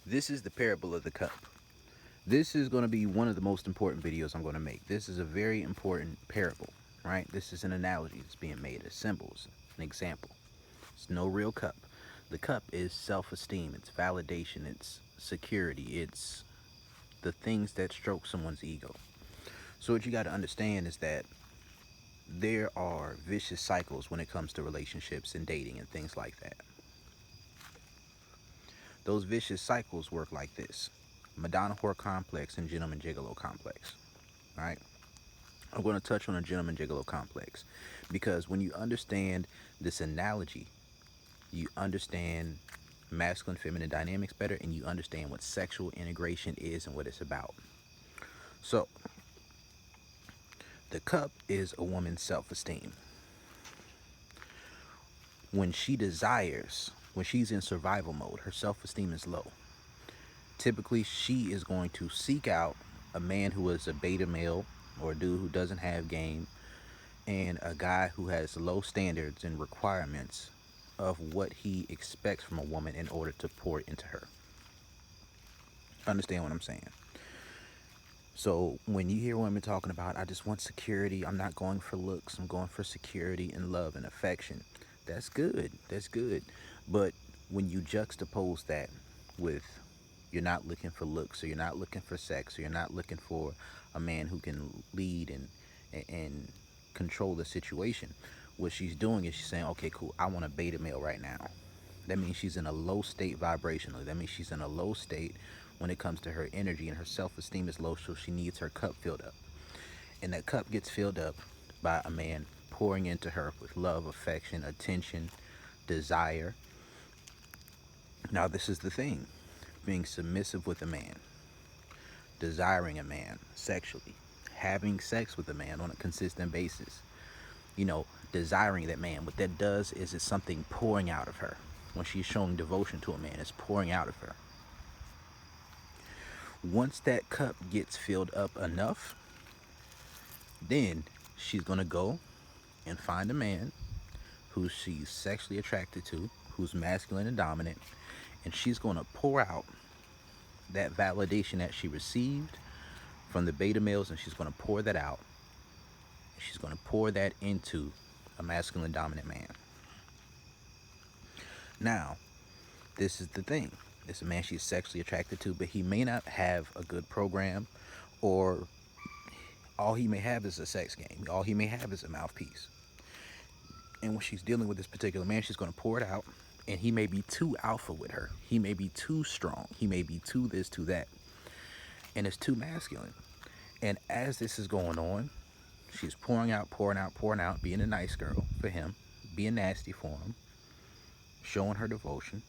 This is the parable of the cup. This is going to be one of the most important videos I'm going to make. This is a very important parable, right? This is an analogy that's being made, a symbol, an example. It's no real cup. The cup is self-esteem, it's validation, it's security, it's the things that stroke someone's ego. So what you got to understand is that there are vicious cycles when it comes to relationships and dating and things like that. Those vicious cycles work like this: Madonna whore complex and gentleman-gigolo complex. All right. I'm going to touch on a gentleman-gigolo complex because when you understand this analogy, you understand masculine feminine dynamics better, and you understand what sexual integration is and what it's about. So, the cup is a woman's self-esteem. When she desires, when she's in survival mode, her self-esteem is low. Typically, she is going to seek out a man who is a beta male or a dude who doesn't have game, and a guy who has low standards and requirements of what he expects from a woman in order to pour into her. Understand what I'm saying? So when you hear women talking about, I just want security, I'm not going for looks, I'm going for security and love and affection, that's good. That's good. But when you juxtapose that with, you're not looking for looks, or you're not looking for sex, or you're not looking for a man who can lead and control the situation, what she's doing is she's saying, okay, cool, I want a beta male right now. That means she's in a low state vibrationally. That means she's in a low state when it comes to her energy, and her self-esteem is low, so she needs her cup filled up. And that cup gets filled up by a man pouring into her with love, affection, attention, desire. Now, this is the thing: being submissive with a man, desiring a man sexually, having sex with a man on a consistent basis, desiring that man. What that does is it's something pouring out of her. When she's showing devotion to a man, it's pouring out of her. Once that cup gets filled up enough, then she's going to go and find a man who she's sexually attracted to, who's masculine and dominant, and she's going to pour out that validation that she received from the beta males, and she's going to pour that out. She's going to pour that into a masculine dominant man. Now, this is the thing. It's a man she's sexually attracted to, but he may not have a good program, or all he may have is a sex game. All he may have is a mouthpiece. And when she's dealing with this particular man, she's going to pour it out, and he may be too alpha with her. He may be too strong. He may be too this, too that. And it's too masculine. And as this is going on, she's pouring out, pouring out, pouring out, being a nice girl for him, being nasty for him, showing her devotion.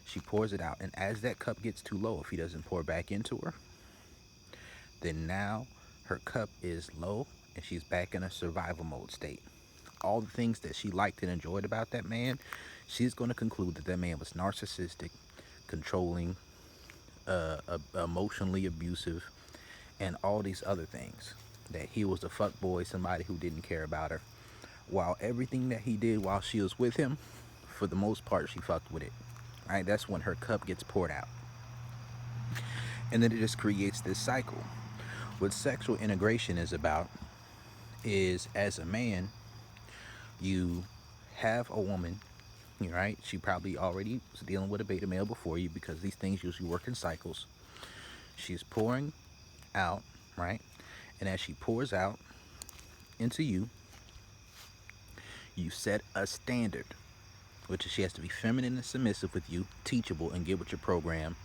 She pours it out, and as that cup gets too low, if he doesn't pour back into her, then now her cup is low and she's back in a survival mode state. All the things that she liked and enjoyed about that man, she's going to conclude that that man was narcissistic, controlling, emotionally abusive, and all these other things. That he was a fuck boy, somebody who didn't care about her. While everything that he did while she was with him, for the most part, she fucked with it. Right? That's when her cup gets poured out. And then it just creates this cycle. What sexual integration is about is, as a man, you have a woman, right? She probably already was dealing with a beta male before you, because these things usually work in cycles. She's pouring out, right? And as she pours out into you, you set a standard, which is she has to be feminine and submissive with you, teachable, and get with your program.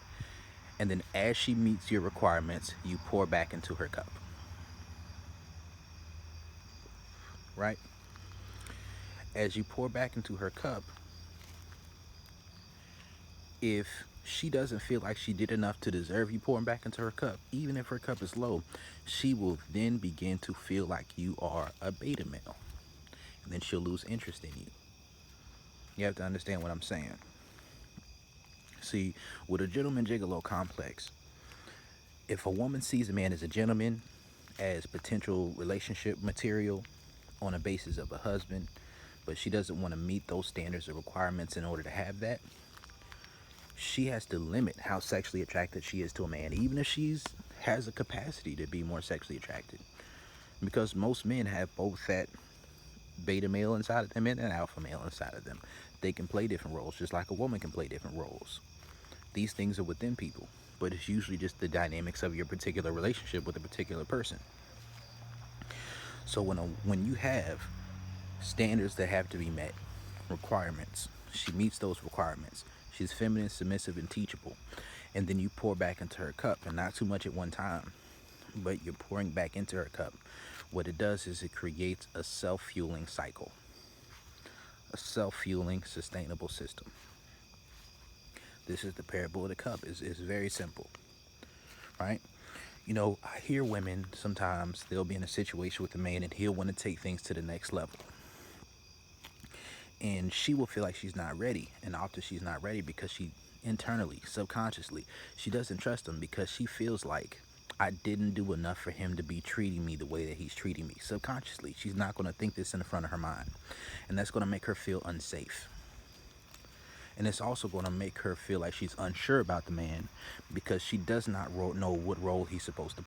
And then as she meets your requirements, you pour back into her cup, right? As you pour back into her cup, if she doesn't feel like she did enough to deserve you pouring back into her cup, even if her cup is low, she will then begin to feel like you are a beta male. And then she'll lose interest in you. You have to understand what I'm saying. See, with a gentleman-gigolo complex, if a woman sees a man as a gentleman, as potential relationship material on a basis of a husband, but she doesn't want to meet those standards or requirements in order to have that, she has to limit how sexually attracted she is to a man, even if she's has a capacity to be more sexually attracted. Because most men have both that beta male inside of them and an alpha male inside of them. They can play different roles, just like a woman can play different roles. These things are within people, but it's usually just the dynamics of your particular relationship with a particular person. So when you have standards that have to be met, requirements, she meets those requirements. She's feminine, submissive, and teachable. And then you pour back into her cup, and not too much at one time, but you're pouring back into her cup. What it does is it creates a self-fueling cycle, a self-fueling sustainable system. This is the parable of the cup. It's very simple, right? I hear women sometimes, they'll be in a situation with a man and he'll want to take things to the next level. And she will feel like she's not ready. And often she's not ready because she internally, subconsciously, she doesn't trust him because she feels like I didn't do enough for him to be treating me the way that he's treating me. Subconsciously, she's not going to think this in the front of her mind. And that's going to make her feel unsafe. And it's also going to make her feel like she's unsure about the man because she does not know what role he's supposed to